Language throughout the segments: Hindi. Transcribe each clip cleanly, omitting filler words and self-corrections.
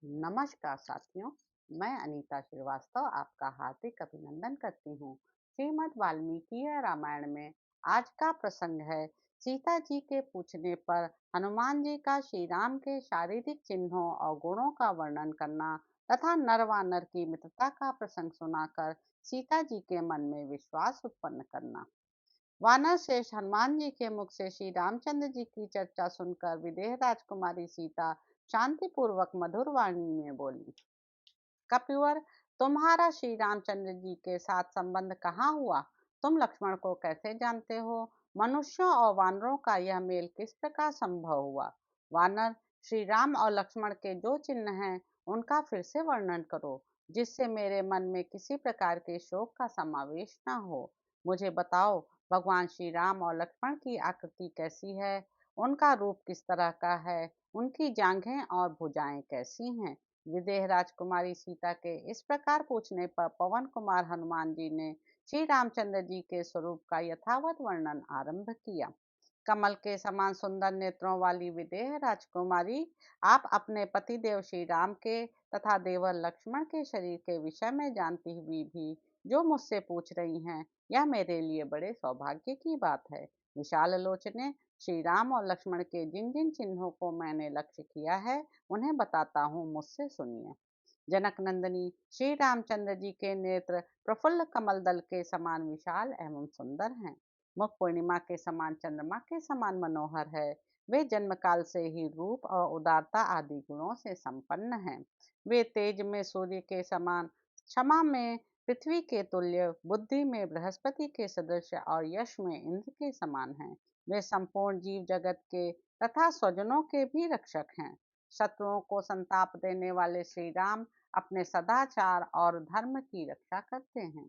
नमस्कार साथियों। मैं अनीता श्रीवास्तव आपका हार्दिक अभिनंदन करती हूँ। श्रीमद् वाल्मीकि रामायण में आज का प्रसंग है सीता जी के पूछने पर हनुमान जी का श्री राम के शारीरिक चिन्हों और गुणों का वर्णन करना तथा नर वानर की मित्रता का प्रसंग सुनाकर सीता जी के मन में विश्वास उत्पन्न करना। वानर श्रेष्ठ हनुमान जी के मुख से श्री रामचंद्र जी की चर्चा सुनकर विदेह राजकुमारी सीता शांतिपूर्वक मधुर वाणी में बोली, कपिवर, तुम्हारा श्री रामचंद्र जी के साथ संबंध कहाँ हुआ? तुम लक्ष्मण को कैसे जानते हो? मनुष्यों और वानरों का यह मेल किस प्रकार संभव हुआ? वानर, श्री राम और लक्ष्मण के जो चिन्ह हैं उनका फिर से वर्णन करो, जिससे मेरे मन में किसी प्रकार के शोक का समावेश न हो। मुझे बताओ, भगवान श्री राम और लक्ष्मण की आकृति कैसी है? उनका रूप किस तरह का है? उनकी जांघें और भुजाएं कैसी हैं? विदेह राजकुमारी सीता के इस प्रकार पूछने पर पवन कुमार हनुमान जी ने श्री रामचंद्र जी के स्वरूप का यथावत वर्णन आरंभ किया। कमल के समान सुंदर नेत्रों वाली विदेह राजकुमारी, आप अपने पति देव श्री राम के तथा देवर लक्ष्मण के शरीर के विषय में जानती हुई भी जो मुझसे पूछ रही हैं, यह मेरे लिए बड़े सौभाग्य की बात है। विशाल लोचने, श्री राम और लक्ष्मण के जिन जिन चिन्हों को मैंने लक्ष्य किया है उन्हें बताता हूँ, मुझसे सुनिए। जनक नंदिनी, श्री रामचंद्र जी के नेत्र प्रफुल्ल कमल दल के समान विशाल एवं सुंदर हैं। मुख पूर्णिमा के समान चंद्रमा के समान मनोहर है। वे जन्म काल से ही रूप और उदारता आदि गुणों से संपन्न हैं। वे तेज में सूर्य के समान, क्षमा में पृथ्वी के तुल्य, बुद्धि में बृहस्पति के सदृश और यश में इंद्र के समान हैं। वे संपूर्ण जीव जगत के तथा स्वजनों के भी रक्षक हैं। शत्रुओं को संताप देने वाले श्री राम अपने सदाचार और धर्म की रक्षा करते हैं।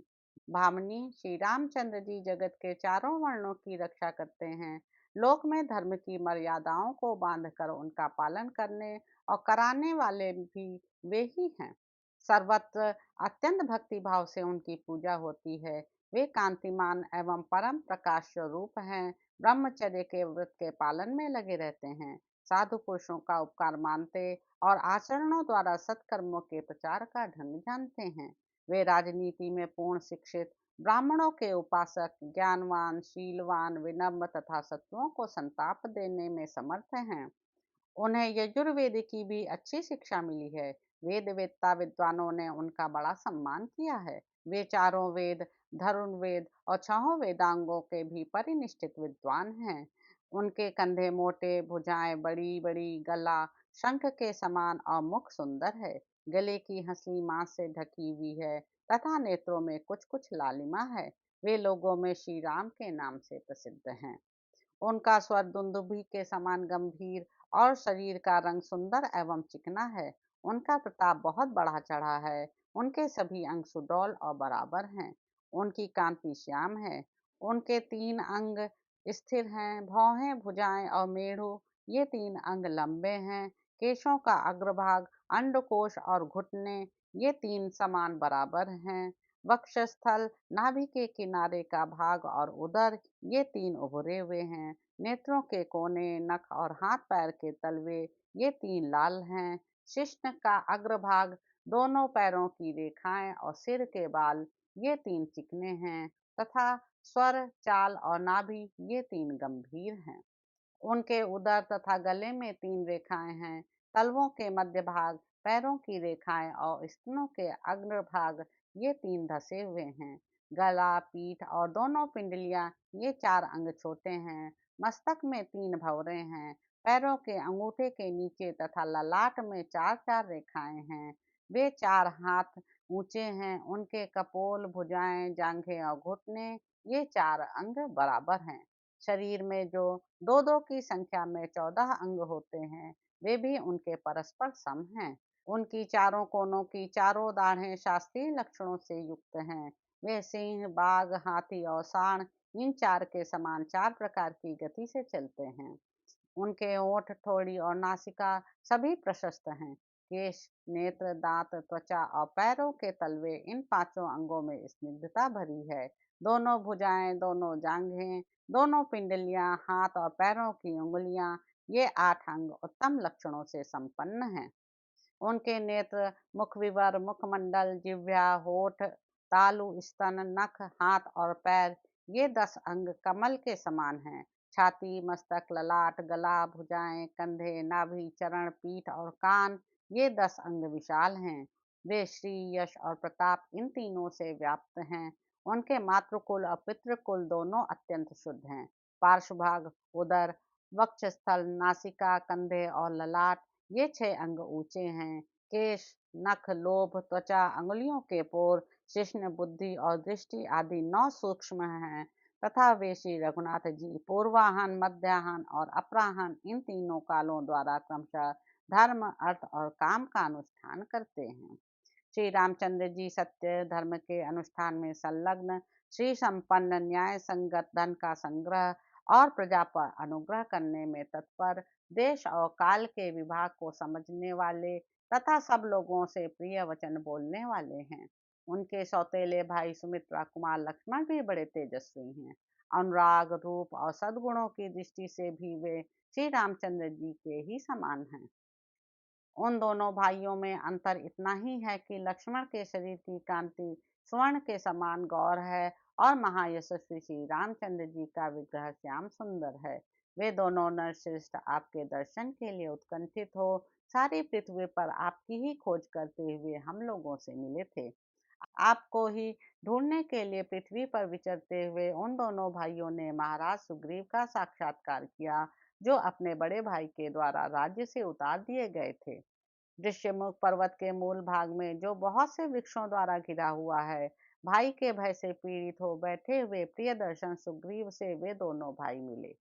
भामिनी, श्री रामचंद्र जी जगत के चारों वर्णों की रक्षा करते हैं। लोक में धर्म की मर्यादाओं को बांधकर उनका पालन करने और कराने वाले भी वे ही हैं। सर्वत्र अत्यंत भक्ति भाव से उनकी पूजा होती है। वे कांतिमान एवं परम प्रकाश स्वरूप हैं। ब्रह्मचर्य के व्रत के पालन में लगे रहते हैं। साधु पुरुषों का उपकार मानते और आचरणों द्वारा सत्कर्मों के प्रचार का ढंग जानते हैं। वे राजनीति में पूर्ण शिक्षित, ब्राह्मणों के उपासक, ज्ञानवान, शीलवान, विनम्र तथा शत्रुओं को संताप देने में समर्थ हैं। उन्हें यजुर्वेद की भी अच्छी शिक्षा मिली है। वेद वेत्ता विद्वानों ने उनका बड़ा सम्मान किया है। वे चारों वेद, धनुर्वेद और छहों वेदांगों के भी परिनिष्ठित विद्वान हैं। उनके कंधे मोटे, भुजाएं बड़ी बड़ी, गला शंख के समान और मुख सुंदर है। गले की हंसली मांस से ढकी हुई है तथा नेत्रों में कुछ कुछ लालिमा है। वे लोगों में श्री राम के नाम से प्रसिद्ध हैं। उनका स्वर दुंदुभि के समान गंभीर और शरीर का रंग सुंदर एवं चिकना है। उनका प्रताप बहुत बढ़ा चढ़ा है। उनके सभी अंग सुडौल और बराबर हैं। उनकी कांति श्याम है। उनके तीन अंग स्थिर हैं। भौहें, भुजाएं और मेरु, ये तीन अंग लंबे हैं। केशों का अग्रभाग, अंडकोश और घुटने, ये तीन समान बराबर हैं। वक्षस्थल, नाभि के किनारे का भाग और उदर, ये तीन उभरे हुए हैं। नेत्रों के कोने, नख और हाथ पैर के तलवे, ये तीन लाल हैं। शिश्न का अग्रभाग, दोनों पैरों की रेखाएं और सिर के बाल, ये तीन चिकने हैं तथा स्वर, चाल और नाभि, ये तीन गंभीर हैं। उनके उदर तथा गले में तीन रेखाएं हैं। तलवों के मध्य भाग, पैरों की रेखाएं और स्तनों के अग्रभाग, ये तीन धसे हुए हैं। गला, पीठ और दोनों पिंडलियां, ये चार अंग छोटे हैं। मस्तक में तीन भंवरे हैं। पैरों के अंगूठे के नीचे तथा ललाट में चार चार रेखाएं हैं। वे चार हाथ ऊंचे हैं। उनके कपोल, भुजाएं, जांघें और घुटने, ये चार अंग बराबर हैं। शरीर में जो दो दो की संख्या में 14 अंग होते हैं, वे भी उनके परस्पर सम हैं। उनकी चारों कोनों की चारों दाढ़ें शास्त्रीय लक्षणों से युक्त हैं। वे सिंह, बाघ, हाथी और सांड, इन चार के समान चार प्रकार की गति से चलते हैं। उनके ओठ, ठोड़ी और नासिका सभी प्रशस्त हैं। केश, नेत्र, दांत, त्वचा और पैरों के तलवे, इन पांचों अंगों में स्निग्धता भरी है। दोनों भुजाएं, दोनों जांघें, दोनों पिंडलियां, हाथ और पैरों की उंगलियां, ये आठ अंग उत्तम लक्षणों से संपन्न हैं। उनके नेत्र, मुखविवर, मुखमंडल, जिह्वा, होठ, तालु, स्तन, नख, हाथ और पैर, ये 10 अंग कमल के समान हैं। छाती, मस्तक, ललाट, गला, भुजाएं, कंधे, नाभि, चरण, पीठ और कान, ये 10 अंग विशाल हैं। वे श्री, यश और प्रताप इन तीनों से व्याप्त हैं। उनके मातृकुल और पितृकुल दोनों अत्यंत शुद्ध हैं। पार्श्वभाग, उदर, वक्षस्थल, नासिका, कंधे और ललाट, ये 6 अंग ऊंचे हैं। केश, नख, लोभ, त्वचा, अंगुलियों के पोर, शिश्न, बुद्धि और दृष्टि आदि 9 सूक्ष्म हैं तथा वे श्री रघुनाथ जी पूर्वाहन, मध्याहन और अपराहन इन तीनों कालों द्वारा क्रमशः धर्म, अर्थ और काम का अनुष्ठान करते हैं। श्री रामचंद्र जी सत्य धर्म के अनुष्ठान में संलग्न, श्री संपन्न, न्याय संगत धन का संग्रह और प्रजा पर अनुग्रह करने में तत्पर, देश और काल के विभाग को समझने वाले तथा सब लोगों से प्रिय वचन बोलने वाले हैं। उनके सौतेले भाई सुमित्रा कुमार लक्ष्मण भी बड़े तेजस्वी हैं। अनुराग, रूप और सद्गुणों की दृष्टि से भी वे श्री रामचंद्र जी के ही समान हैं। उन दोनों भाइयों में अंतर इतना ही है कि लक्ष्मण के शरीर की कांति स्वर्ण के समान गौर है और महायशस्वी श्री रामचंद्र जी का विग्रह श्याम सुंदर है। वे दोनों नरश्रेष्ठ आपके दर्शन के लिए उत्कंठित हो सारी पृथ्वी पर आपकी ही खोज करते हुए हम लोगों से मिले थे। आपको ही ढूंढने के लिए पृथ्वी पर विचरते हुए उन दोनों भाइयों ने महाराज सुग्रीव का साक्षात्कार किया, जो अपने बड़े भाई के द्वारा राज्य से उतार दिए गए थे। ऋष्यमुख पर्वत के मूल भाग में जो बहुत से वृक्षों द्वारा घिरा हुआ है, भाई के भय से पीड़ित हो बैठे हुए प्रियदर्शन सुग्रीव से वे दोनों भाई मिले।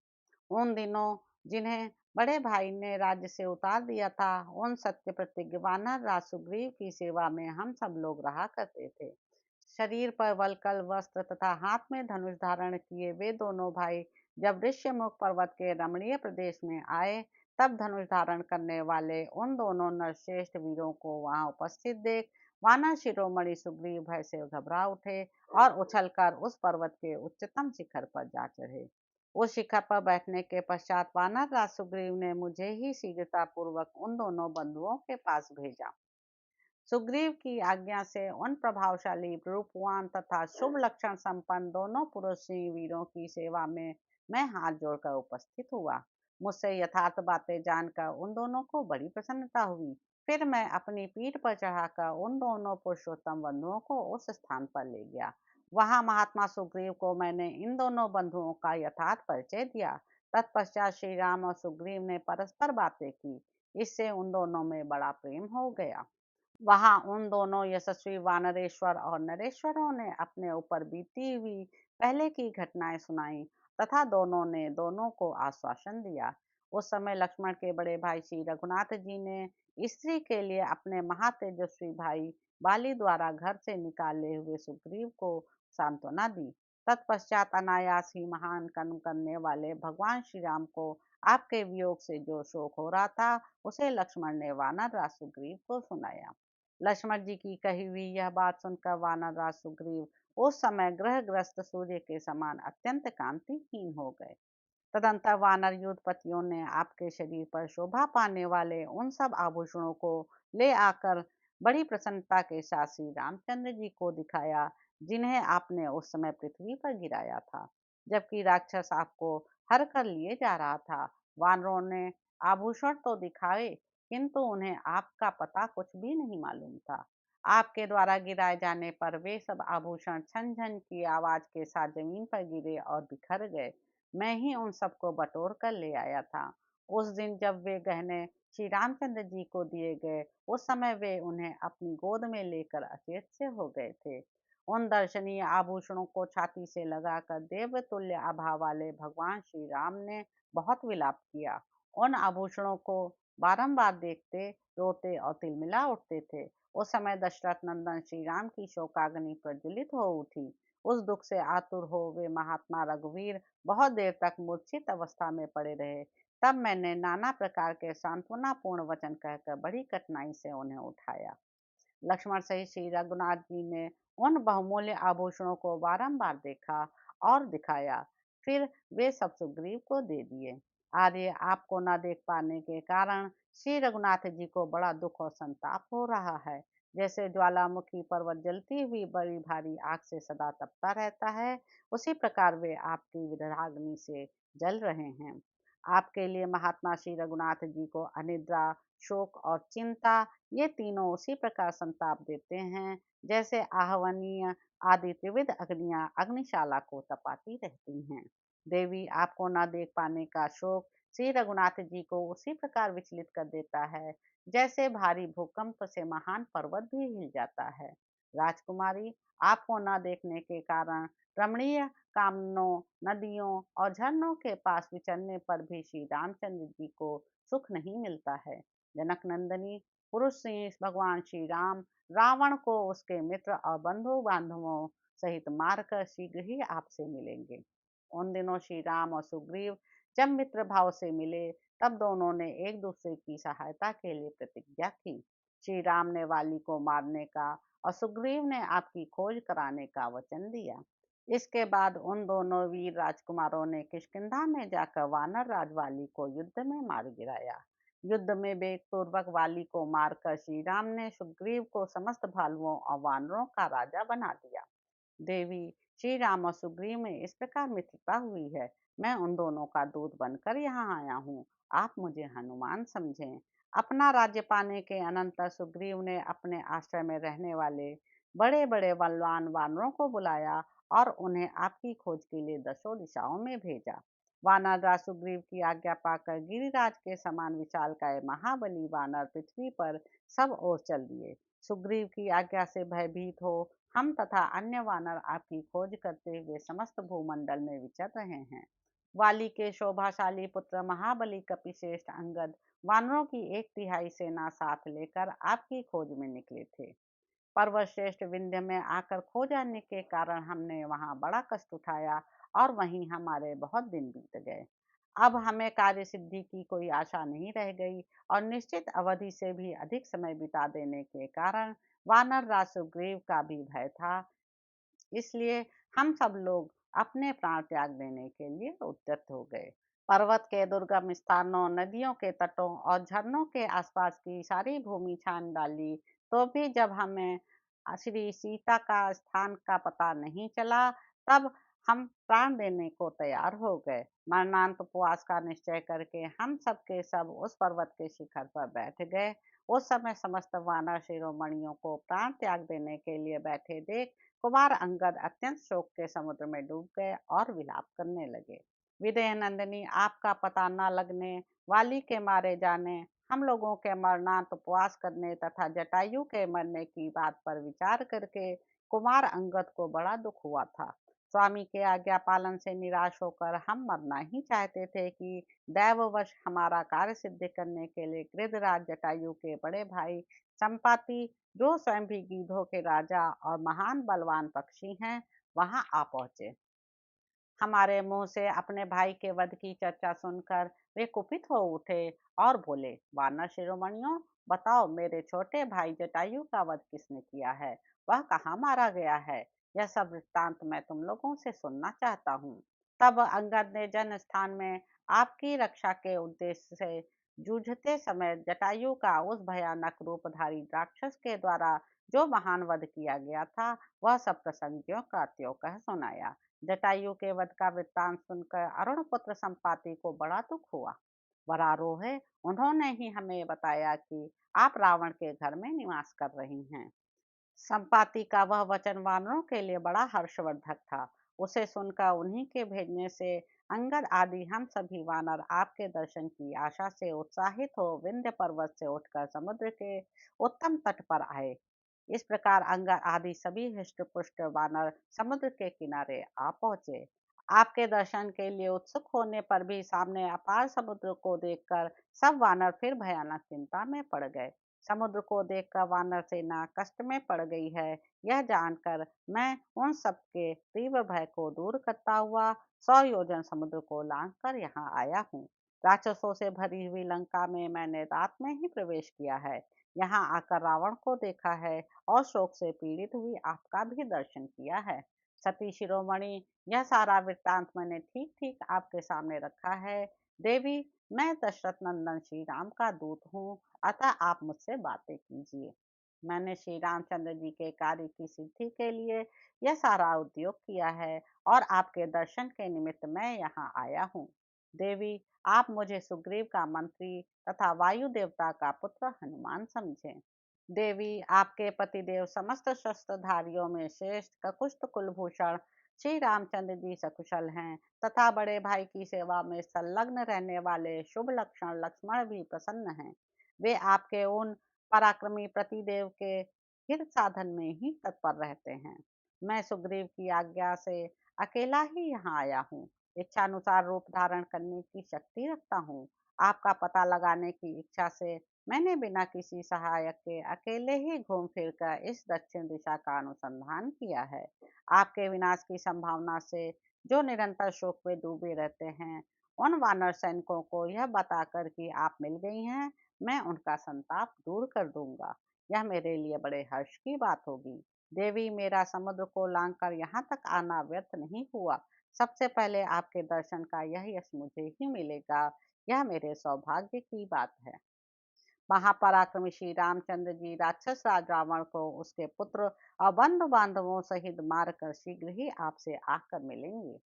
उन दिनों जिन्हें बड़े भाई ने राज्य से उतार दिया था, उन सत्य प्रतिज्ञ वानर राज सुग्रीव की सेवा में हम सब लोग रहा करते थे। शरीर पर वल्कल वस्त्र तथा हाथ में धनुष धारण किए वे दोनों भाई जब ऋष्यमुख पर्वत के रमणीय प्रदेश में आए, तब धनुष धारण करने वाले उन दोनों नरश्रेष्ठ वीरों को वहां उपस्थित देख वानर शिरोमणि सुग्रीव भय से घबरा उठे और उछलकर उस पर्वत के उच्चतम शिखर पर जा चढ़े। उस शिखर पर बैठने के पश्चात वानर राज सुग्रीव ने मुझे ही शीघ्रता पूर्वक उन दोनों बंधुओं के पास भेजा। सुग्रीव की आज्ञा से उन प्रभावशाली, रूपवान तथा शुभ लक्षण संपन्न दोनों पुरुष सिंह वीरों की सेवा में मैं हाथ जोड़कर उपस्थित हुआ। मुझसे यथार्थ बातें जानकर उन दोनों को बड़ी प्रसन्नता हुई। फिर मैं अपनी पीठ पर चढ़ाकर उन दोनों पुरुषोत्तम बंधुओं को उस स्थान पर ले गया। वहां महात्मा सुग्रीव को मैंने इन दोनों बंधुओं का यथार्थ परिचय दिया। तत्पश्चात श्री राम और सुग्रीव ने परस्पर बातें की। इससे उन दोनों में बड़ा प्रेम हो गया। वहां उन दोनों यशस्वी वानरेश्वर और नरेश्वरों ने अपने ऊपर बीती हुई पहले की घटनाएं सुनाई तथा दोनों ने दोनों को आश्वासन दिया। उस समय लक्ष्मण के बड़े भाई श्री रघुनाथ जी ने स्त्री के लिए अपने महातेजस्वी भाई बाली द्वारा घर से निकाले हुए सुग्रीव को सांत्वना दी। तत्पश्चात अनायास ही महान कर्म करने वाले भगवान श्री राम को आपके वियोग से जो शोक हो रहा था, उसे लक्ष्मण ने वानर राज सुग्रीव को सुनाया। लक्ष्मण जी की कही हुई यह बात सुनकर वानरराज सुग्रीव उस समय ग्रहग्रस्त सूर्य के समान अत्यंत कांतिहीन हो गए। तदंतर वानर युद्धपतियों ने आपके शरीर पर शोभा पाने वाले उन सब आभूषणों को ले आकर बड़ी प्रसन्नता के साथ श्री रामचंद्र जी को दिखाया, जिन्हें आपने उस समय पृथ्वी पर गिराया था, जबकि राक्षस आपको हर कर लिए जा रहा था। वानरों ने आभूषण तो दिखाए, किंतु उन्हें आपका पता कुछ भी नहीं मालूम था। आपके द्वारा गिराए जाने पर वे सब आभूषण छन छन की आवाज के साथ जमीन पर गिरे और बिखर गए। मैं ही उन सबको बटोर कर ले आया था। उस दिन जब वे गहने श्री रामचंद्र जी को दिए गए, उस समय वे उन्हें अपनी गोद में लेकर अचेत से हो गए थे। उन दर्शनीय आभूषणों को छाती से लगाकर देवतुल्य आभा वाले भगवान श्री राम ने बहुत विलाप किया। उन आभूषणों को बारंबार देखते, रोते और तिलमिला उठते थे। उस समय दशरथ नंदन श्री राम की शोकाग्नि प्रज्वलित हो उठी। उस दुख से आतुर हो वे महात्मा रघुवीर बहुत देर तक मूर्छित अवस्था में पड़े रहे। तब मैंने नाना प्रकार के सांत्वनापूर्ण वचन कहकर बड़ी कठिनाई से उन्हें उठाया। लक्ष्मण सहित श्री रघुनाथ जी ने उन बहुमूल्य आभूषणों को बारंबार देखा और दिखाया। फिर वे सब सुग्रीव को दे दिए। आर्य आपको न देख पाने के कारण श्री रघुनाथ जी को बड़ा दुख और संताप हो रहा है। जैसे ज्वालामुखी पर्वत जलती हुई बड़ी भारी आग से सदा तपता रहता है, उसी प्रकार वे आपकी विरहाग्नि से जल रहे हैं। आपके लिए महात्मा श्री रघुनाथ जी को अनिद्रा, शोक और चिंता, ये तीनों उसी प्रकार संताप देते हैं जैसे आहवनीय आदि त्रिविध अग्नियां अग्निशाला को तपाती रहती हैं। देवी आपको न देख पाने का शोक श्री रघुनाथ जी को उसी प्रकार विचलित कर देता है जैसे भारी भूकंप से महान पर्वत भी हिल जाता है। राजकुमारी, आपको न देखने के कारण रमणीय कामनों, नदियों और झरनों के पास विचरने पर भी श्री रामचंद्र जी को सुख नहीं मिलता है। जनक नंदनी, पुरुष सिंह भगवान श्री राम रावण को उसके मित्र और बंधु बांधवों सहित मारकर शीघ्र ही आपसे मिलेंगे। उन दिनों श्री राम और सुग्रीव जब मित्र भाव से मिले, तब दोनों ने एक दूसरे की सहायता के लिए प्रतिज्ञा की। श्री राम ने वाली को मारने का और सुग्रीव ने आपकी खोज कराने का वचन दिया। इसके बाद उन दोनों वीर राजकुमारों ने किष्किंधा में जाकर वानर राज वाली को युद्ध में मार गिराया। युद्ध में वेगपूर्वक वाली को मारकर श्री राम ने सुग्रीव को समस्त भालुओं और वानरों का राजा बना दिया। देवी, श्री राम और सुग्रीव में इस प्रकार मित्रता हुई है। मैं उन दोनों का दूत बनकर यहाँ आया हूँ। आप मुझे हनुमान समझें। अपना राज्य पाने के अनंतर सुग्रीव ने अपने आश्रय में रहने वाले बड़े बड़े बलवान वानरों को बुलाया और उन्हें आपकी खोज के लिए दसों दिशाओं में भेजा। वानर राज सुग्रीव की आज्ञा पाकर गिरिराज के समान विशालकाय महाबली वानर पृथ्वी पर सब ओर चल दिए। सुग्रीव की आज्ञा से भयभीत हो हम तथा अन्य वानर आपकी खोज करते हुए समस्त भूमंडल में विचर रहे हैं। वाली के शोभाशाली पुत्र महाबली कपिश्रेष्ठ अंगद वानरों की एक तिहाई सेना साथ लेकर आपकी खोज में निकले थे। पर्वतश्रेष्ठ विंध्य में आकर खो जाने के कारण हमने वहां बड़ा कष्ट उठाया और वहीं हमारे बहुत दिन बीत गए। अब हमें कार्य सिद्धि की कोई आशा नहीं रह गई और निश्चित अवधि से भी अधिक समय बिता देने के कारण वानर राज सुग्रीव का भी भय था। इसलिए हम सब लोग अपने प्राण त्याग देने के लिए उद्यत हो गए। पर्वत के दुर्गम स्थानों, नदियों के तटों और झरनों के आसपास की सारी भूमि छान डाली, तो भी जब हमें श्री सीता का स्थान का पता नहीं चला, तब हम प्राण देने को तैयार हो गए। मरणांत उपवास का निश्चय करके हम सब के सब उस पर्वत के शिखर पर बैठ गए। उस समय समस्त वानर शिरोमणियों को प्राण त्याग देने के लिए बैठे देख कुमार अंगद अत्यंत शोक के समुद्र में डूब गए और विलाप करने लगे। विदेह नंदिनी, आपका पता न लगने, वाली के मारे जाने, हम लोगों के मरणांत उपवास करने तथा जटायु के मरने की बात पर विचार करके कुमार अंगद को बड़ा दुख हुआ था। स्वामी के आज्ञा पालन से निराश होकर हम मरना ही चाहते थे कि दैववश हमारा कार्य सिद्ध करने के लिए गृधराज जटायु के बड़े भाई संपाति, जो स्वयं भी गीधों के राजा और महान बलवान पक्षी हैं, वहां आ पहुंचे। हमारे मुंह से अपने भाई के वध की चर्चा सुनकर वे कुपित हो उठे और बोले, वानर शिरोमणियों, बताओ मेरे छोटे भाई जटायु का वध किसने किया है? वह कहाँ मारा गया है? यह सब वृत्तांत मैं तुम लोगों से सुनना चाहता हूँ। तब अंगद ने जन स्थान में आपकी रक्षा के उद्देश्य से जूझते समय जटायु का उस भयानक रूपधारी राक्षस के द्वारा जो महान वध किया गया था, वह सब प्रसंग ज्यों का त्यों कह सुनाया। जटायु के वध का वृत्तांत सुनकर अरुण पुत्र संपाति को बड़ा दुख हुआ। वरारोह, उन्होंने ही हमें बताया कि आप रावण के घर में निवास कर रही हैं। संपाति का वह वचन वानरों के लिए बड़ा हर्षवर्धक था। उसे सुनकर उन्हीं के भेजने से अंगद आदि हम सभी वानर आपके दर्शन की आशा से उत्साहित हो विंध्य पर्वत से उठकर समुद्र के उत्तम तट पर आए। इस प्रकार अंगद आदि सभी हृष्ट पुष्ट वानर समुद्र के किनारे आ पहुंचे। आपके दर्शन के लिए उत्सुक होने पर भी सामने अपार समुद्र को देखकर सब वानर फिर भयानक चिंता में पड़ गए। समुद्र को देखकर वानर सेना कष्ट में पड़ गई है, यह जानकर मैं उन सबके तीव्र भय को दूर करता हुआ 100 योजन समुद्र को लांघ कर यहाँ आया हूँ। राक्षसों से भरी हुई लंका में मैंने रात में ही प्रवेश किया है। यहाँ आकर रावण को देखा है और शोक से पीड़ित हुई आपका भी दर्शन किया है। सती शिरोमणि, यह सारा वृत्तांत मैंने ठीक ठीक आपके सामने रखा है। देवी, मैं दशरथ नंदन श्री राम का दूत हूँ, अतः आप मुझसे बातें कीजिए। मैंने श्री रामचंद्र जी के कार्य की सिद्धि के लिए यह सारा उद्योग किया है और आपके दर्शन के निमित्त मैं यहाँ आया हूँ। देवी, आप मुझे सुग्रीव का मंत्री तथा वायु देवता का पुत्र हनुमान समझें। देवी, आपके पतिदेव समस्त शस्त्रधारियों में श्रेष्ठ ककुस्थ कुलभूषण श्री रामचंद्र जी सकुशल हैं तथा बड़े भाई की सेवा में संलग्न रहने वाले शुभ लक्षण लक्ष्मण भी प्रसन्न हैं। वे आपके उन पराक्रमी प्रतिदेव के हित साधन में ही तत्पर रहते हैं। मैं सुग्रीव की आज्ञा से अकेला ही यहाँ आया हूँ। इच्छानुसार रूप धारण करने की शक्ति रखता हूँ। आपका पता लगाने की इच्छा से मैंने बिना किसी सहायक के अकेले ही घूम फिर कर इस दक्षिण दिशा का अनुसंधान किया है। आपके विनाश की संभावना से जो निरंतर शोक में डूबे रहते हैं, उन वानर सैनिकों को यह बताकर कि आप मिल गई हैं, मैं उनका संताप दूर कर दूंगा। यह मेरे लिए बड़े हर्ष की बात होगी। देवी, मेरा समुद्र को लांघकर यहाँ तक आना व्यर्थ नहीं हुआ। सबसे पहले आपके दर्शन का यह यश मुझे ही मिलेगा। यह मेरे सौभाग्य की बात है। महापराक्रमी श्री रामचंद्र जी राक्षस राज रावण को उसके पुत्र और बंधु बांधवों सहित मारकर शीघ्र ही आपसे आकर मिलेंगे।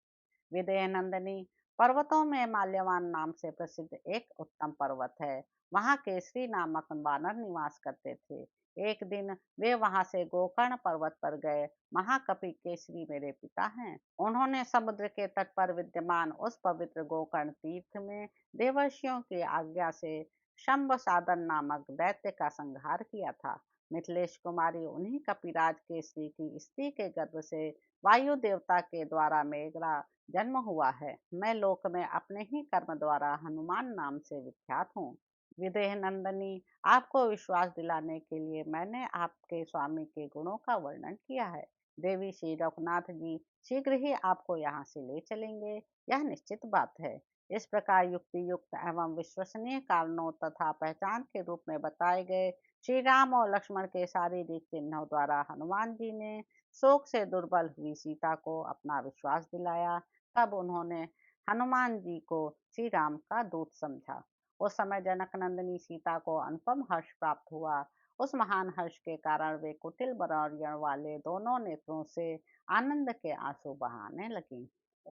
विदेह नंदिनी, पर्वतों में माल्यवान नाम से प्रसिद्ध एक उत्तम पर्वत है। वहाँ केसरी नामक वानर निवास करते थे। एक दिन वे वहां से गोकर्ण पर्वत पर गए। महाकपि केसरी मेरे पिता हैं। उन्होंने समुद्र के तट पर विद्यमान उस पवित्र गोकर्ण तीर्थ में देवर्षियों की आज्ञा से शंभ साधन नामक दैत्य का संहार किया था। मिथिलेश कुमारी उन्हीं कपिराज केसरी की स्त्री के गर्भ से वायु देवता के द्वारा मेरा जन्म हुआ है। मैं लोक में अपने ही कर्म द्वारा हनुमान नाम से विख्यात हूँ। विदेह नंदनी, आपको विश्वास दिलाने के लिए मैंने आपके स्वामी के गुणों का वर्णन किया है। देवी, श्री रघुनाथ जी शीघ्र ही आपको यहाँ से ले चलेंगे, यह निश्चित बात है। इस प्रकार युक्ति युक्त एवं विश्वसनीय कारणों तथा पहचान के रूप में बताए गए श्री राम और लक्ष्मण के शारीरिक चिन्हों द्वारा हनुमान जी ने शोक से दुर्बल हुई सीता को अपना विश्वास दिलाया। तब उन्होंने हनुमान जी को श्री राम का दूत समझा। उस समय जनक नंदिनी सीता को अनुपम हर्ष प्राप्त हुआ। उस महान हर्ष के कारण वे कुटिल बरौरियों वाले दोनों नेत्रों से आनंद के आंसू बहाने लगी।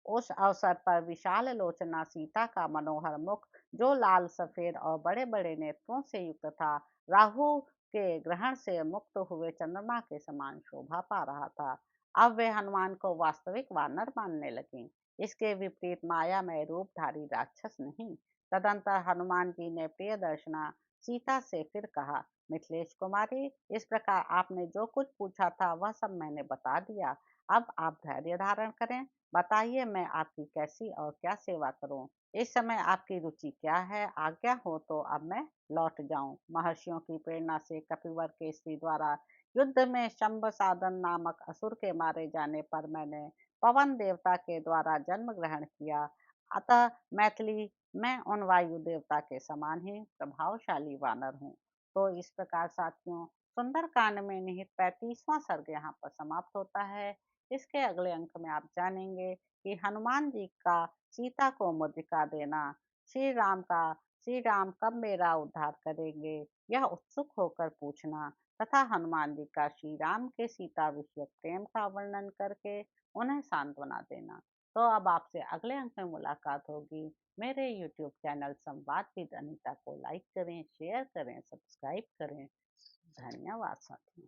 उस अवसर पर विशाल लोचना सीता का मनोहर मुख, जो लाल सफेद और बड़े बड़े नेत्रों से युक्त था, राहु के ग्रहण से मुक्त हुए चंद्रमा के समान शोभा पा रहा था। अब वे हनुमान को वास्तविक वानर मानने लगी। इसके विपरीत मायामय रूपधारी राक्षस नहीं। तदंतर हनुमान जी ने प्रिय दर्शना सीता से फिर कहा, मिथिलेश कुमारी, इस प्रकार आपने जो कुछ पूछा था वह सब मैंने बता दिया। अब आप धैर्य धारण करें। बताइए, मैं आपकी कैसी और क्या सेवा करूं? इस समय आपकी रुचि क्या है? आज्ञा हो तो अब मैं लौट जाऊं। महर्षियों की प्रेरणा से कपिवर केसरी द्वारा युद्ध में शंभ साधन नामक असुर के मारे जाने पर मैंने पवन देवता के द्वारा जन्म ग्रहण किया। अतः मैथिली, मैं उन वायु देवता के समान ही प्रभावशाली वानर हूँ। तो इस प्रकार साथियों, सुंदर कांड में निहित 35वां सर्ग यहाँ पर समाप्त होता है। इसके अगले अंक में आप जानेंगे कि हनुमान जी का सीता को मुद्रिका देना, श्री राम का श्री राम कब मेरा उद्धार करेंगे यह उत्सुक होकर पूछना, तथा हनुमान जी का श्री राम के सीता विषयक प्रेम का वर्णन करके उन्हें सांत्वना देना। तो अब आपसे अगले अंक में मुलाकात होगी। मेरे YouTube चैनल संवाद विद अनीता को लाइक करें, शेयर करें, सब्सक्राइब करें। धन्यवाद साथियों।